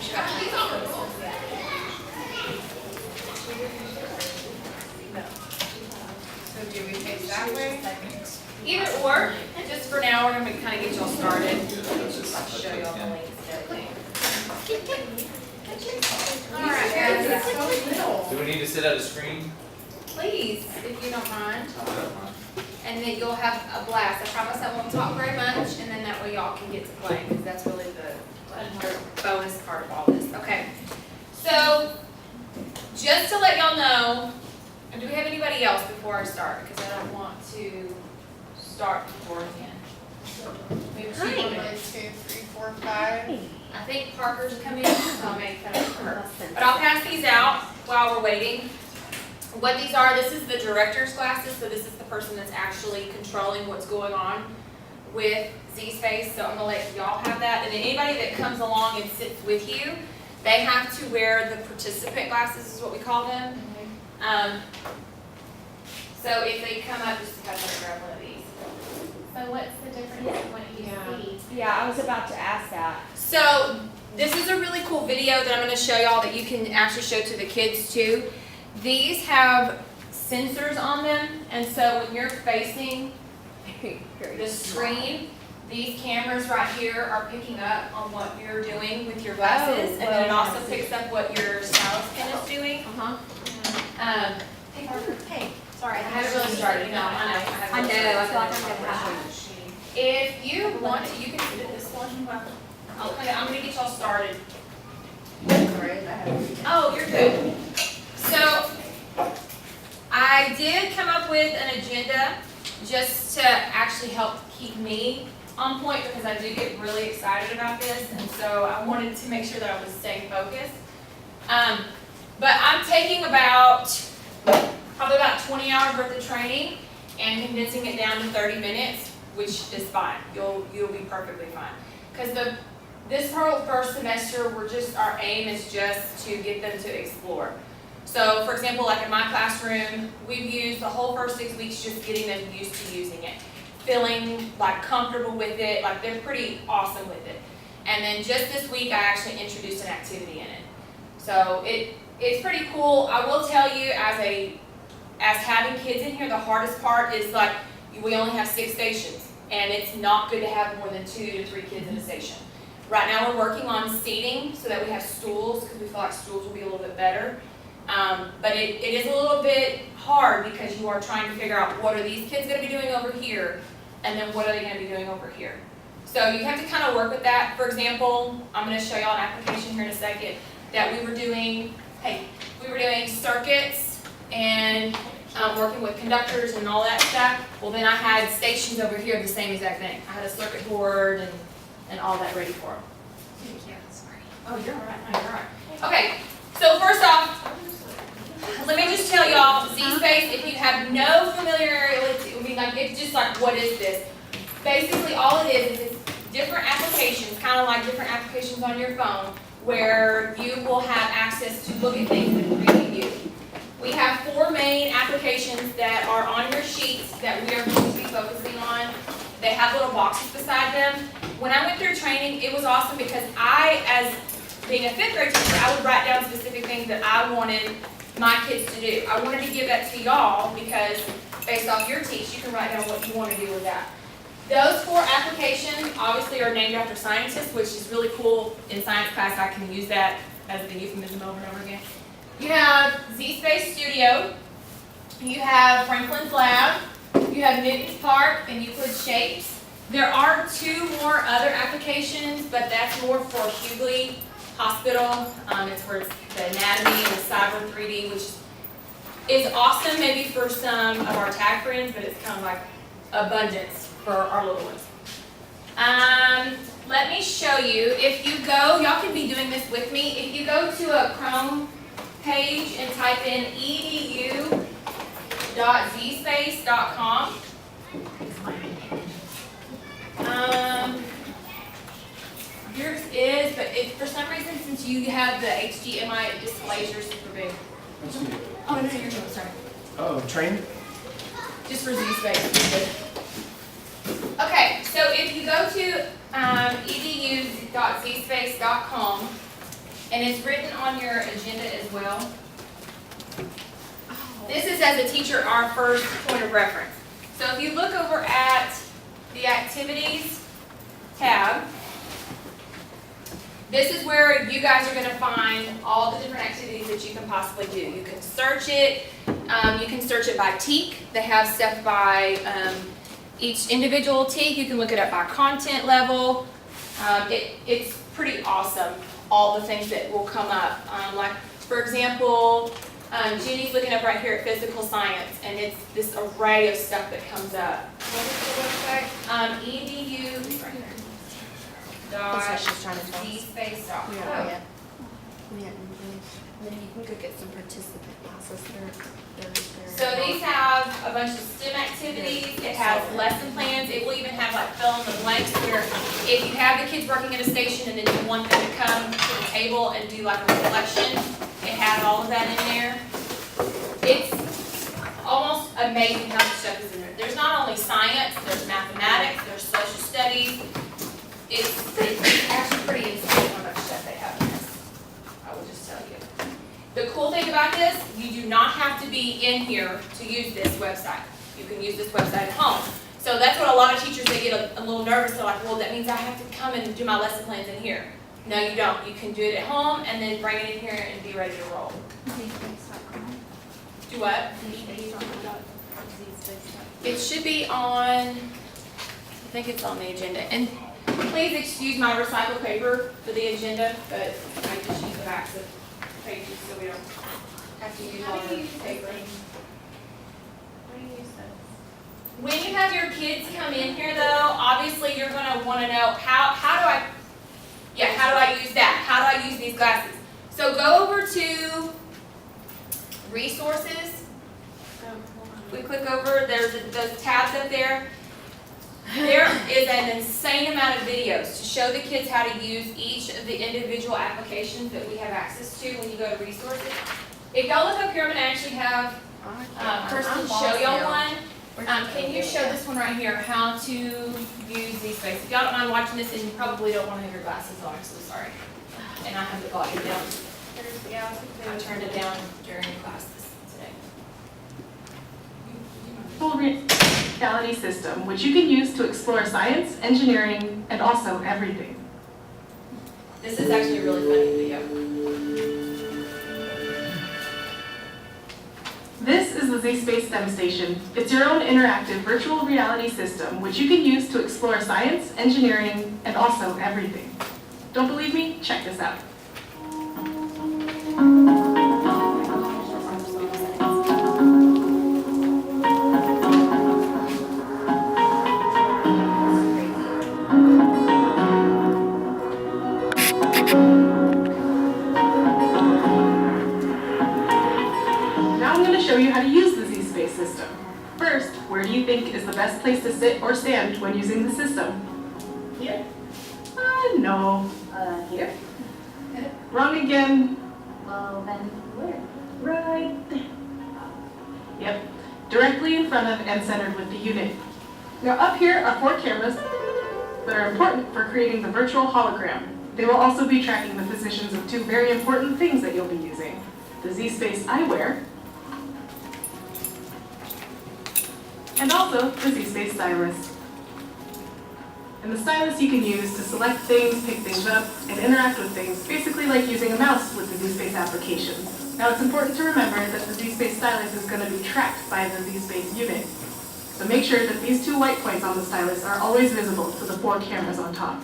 So do we face that way? Either or, just for now, we're going to kind of get y'all started. I'll show y'all the links and everything. Alright guys. Do we need to sit at a screen? Please, if you don't mind. And then you'll have a blast. I promise I won't talk very much, and then that way y'all can get to play, because that's really the bonus part of all this. Okay. So, just to let y'all know, do we have anybody else before I start? Because I don't want to start beforehand. We have 2 more minutes. 1, 2, 3, 4, 5. I think Parker's coming, so I'll make that up for her. But I'll pass these out while we're waiting. What these are, this is the director's glasses, so this is the person that's actually controlling what's going on with ZSpace, so I'm going to let y'all have that. And then anybody that comes along and sits with you, they have to wear the participant glasses, is what we call them. So if they come up, just have to grab one of these. So what's the difference in what you see? Yeah, I was about to ask that. So this is a really cool video that I'm going to show y'all that you can actually show to the kids too. These have sensors on them, and so when you're facing the screen, these cameras right here are picking up on what you're doing with your glasses, and then it also picks up what your stylus pen is doing. Hey Parker. Hey. Sorry, I haven't really started. No, I know. I feel like I'm gonna have to. If you want to, you can sit at this one. I'm going to get y'all started. Oh, you're good. So, I did come up with an agenda just to actually help keep me on point, because I do get really excited about this, and so I wanted to make sure that I was staying focused. But I'm taking probably about 20 hours worth of training and condensing it down to 30 minutes, which is fine. You'll be perfectly fine. Because this whole first semester, our aim is just to get them to explore. So, for example, like in my classroom, we've used the whole first 6 weeks just getting them used to using it, feeling like comfortable with it, like they're pretty awesome with it. And then just this week, I actually introduced an activity in it. So it's pretty cool. I will tell you, as having kids in here, the hardest part is like we only have 6 stations, and it's not good to have more than 2 to 3 kids in a station. Right now, we're working on seating so that we have stools, because we feel like stools will be a little bit better. But it is a little bit hard because you are trying to figure out what are these kids going to be doing over here, and then what are they going to be doing over here. So you have to kind of work with that. For example, I'm going to show y'all an application here in a second that we were doing circuits and working with conductors and all that stuff. Well, then I had stations over here, the same exact thing. I had a circuit board and all that ready for them. Yeah, sorry. Oh, you're all right. No, you're all right. Okay, so first off, let me just tell y'all, ZSpace, if you have no familiarity, it's just like, what is this? Basically, all it is it's different applications, kind of like different applications on your phone, where you will have access to look at things in 3D view. We have 4 main applications that are on your sheets that we are going to be focusing on. They have little boxes beside them. When I went through training, it was awesome because as being a 5th grade teacher, I would write down specific things that I wanted my kids to do. I wanted to give that to y'all because based off your teach, you can write down what you want to do with that. Those 4 applications obviously are named after scientists, which is really cool. In science class, I can use that as the euphemism over and over again. You have ZSpace Studio, you have Franklin's Lab, you have Newton's Park, and Euclid Shapes. There are 2 more other applications, but that's more for Hughley Hospital. It's for the anatomy and the cyber 3D, which is awesome maybe for some of our tag friends, but it's kind of like abundance for our little ones. Let me show you. If you go, y'all can be doing this with me. If you go to a Chrome page and type in edu.zspace.com. Yours is, but for some reason, since you have the HDMI, it displays yours super big. Oh, no, you're good. Sorry. Oh, train? Just for ZSpace. Okay, so if you go to edu.zspace.com, and it's written on your agenda as well. This is, as a teacher, our first point of reference. So if you look over at the activities tab, this is where you guys are going to find all the different activities that you can possibly do. You can search it. You can search it by TEK. They have stuff by each individual TEK. You can look it up by content level. It's pretty awesome, all the things that will come up. Like, for example, Jenny's looking up right here at physical science, and it's this array of stuff that comes up. What is the website? EDU. Right here. ZSpace.com. Yeah. Then you can go get some participant classes. So these have a bunch of STEM activities. It has lesson plans. It will even have like fill in the blanks where if you have the kids working at a station and then you want them to come to the table and do like a reflection, it has all of that in there. It's almost amazing how much stuff is in there. There's not only science, there's mathematics, there's social studies. It's actually pretty insane how much stuff they have in this. I will just tell you. The cool thing about this, you do not have to be in here to use this website. You can use this website at home. So that's what a lot of teachers, they get a little nervous. They're like, well, that means I have to come and do my lesson plans in here. No, you don't. You can do it at home and then bring it in here and be ready to roll. Do what? It should be on, I think it's on the agenda. And please excuse my recycled paper for the agenda, but I just use the backs of pages so we don't have to use all the paper. When you have your kids come in here though, obviously you're going to want to know how do I use that? How do I use these glasses? So go over to resources. We click over, there's those tabs up there. There is an insane amount of videos to show the kids how to use each of the individual applications that we have access to when you go to resources. If y'all look up here, I'm going to actually have Kirsten show y'all one. Can you show this one right here, how to use ZSpace? If y'all don't mind watching this, and you probably don't want to have your glasses on, I'm so sorry. And I have the volume down. I turned it down during class today. Full reality system, which you can use to explore science, engineering, and also everything. This is actually a really funny video. This is the ZSpace STEM Station. It's your own interactive virtual reality system, which you can use to explore science, engineering, and also everything. Don't believe me? Check this out. Show you how to use the ZSpace system. First, where do you think is the best place to sit or stand when using the system? Here? No. Here? Wrong again. Well, then where? Right there. Yep. Directly in front of and centered with the unit. Now up here are 4 cameras that are important for creating the virtual hologram. They will also be tracking the positions of 2 very important things that you'll be using. The ZSpace eyewear, and also the ZSpace stylus. And the stylus you can use to select things, pick things up, and interact with things, basically like using a mouse with the ZSpace application. Now it's important to remember that the ZSpace stylus is going to be tracked by the ZSpace unit. So make sure that these 2 white points on the stylus are always visible to the 4 cameras on top.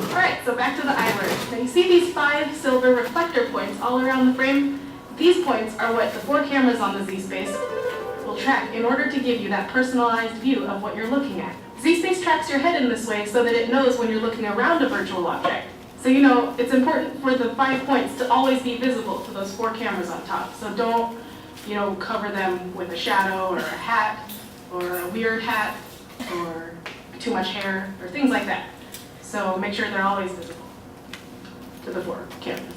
Alright, so back to the eyewear. Now you see these 5 silver reflector points all around the frame? These points are what the 4 cameras on the ZSpace will track in order to give you that personalized view of what you're looking at. ZSpace tracks your head in this way so that it knows when you're looking around a virtual object. So you know, it's important for the 5 points to always be visible to those 4 cameras on top. So don't, cover them with a shadow or a hat or a weird hat or too much hair or things like that. So make sure they're always visible to the 4 cameras.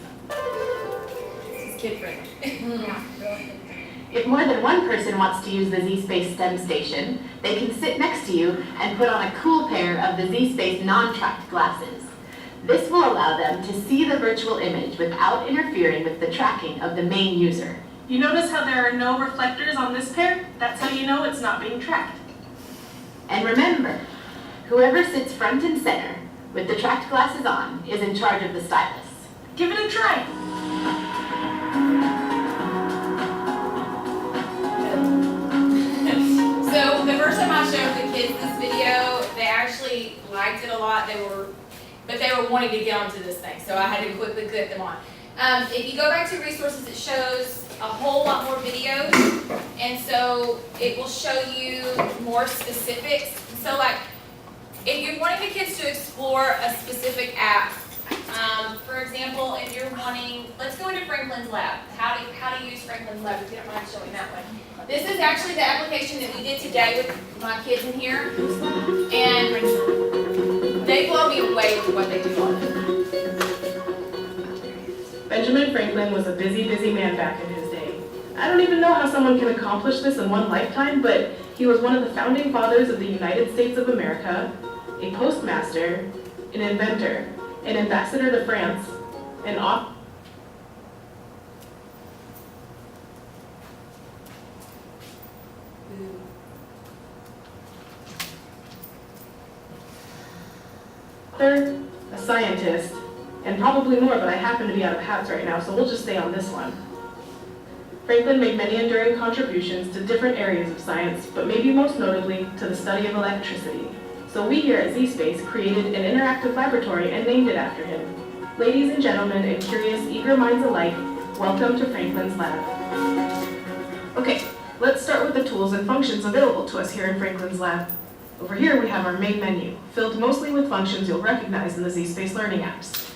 This is kid friendly. If more than one person wants to use the ZSpace STEM Station, they can sit next to you and put on a cool pair of the ZSpace non-tracked glasses. This will allow them to see the virtual image without interfering with the tracking of the main user. You notice how there are no reflectors on this pair? That's how you know it's not being tracked. And remember, whoever sits front and center with the tracked glasses on is in charge of the stylus. Give it a try. So the first time I showed the kids this video, they actually liked it a lot. But they were wanting to get onto this thing, so I had to quickly click them on. If you go back to resources, it shows a whole lot more videos, and so it will show you more specifics. So like, if you're wanting the kids to explore a specific app, for example, if you're wanting, let's go into Franklin's Lab. How to use Franklin's Lab, if you don't mind showing that one. This is actually the application that we did today with my kids in here, and they blow me away with what they do on it. Benjamin Franklin was a busy, busy man back in his day. I don't even know how someone can accomplish this in one lifetime, but he was one of the founding fathers of the United States of America, a postmaster, an inventor, an ambassador to France, an author a scientist, and probably more, but I happen to be out of hats right now, so we'll just stay on this one. Franklin made many enduring contributions to different areas of science, but maybe most notably to the study of electricity. So we here at ZSpace created an interactive laboratory and named it after him. Ladies and gentlemen, and curious, eager minds alike, welcome to Franklin's Lab. Okay, let's start with the tools and functions available to us here in Franklin's Lab. Over here we have our main menu, filled mostly with functions you'll recognize in the ZSpace learning apps.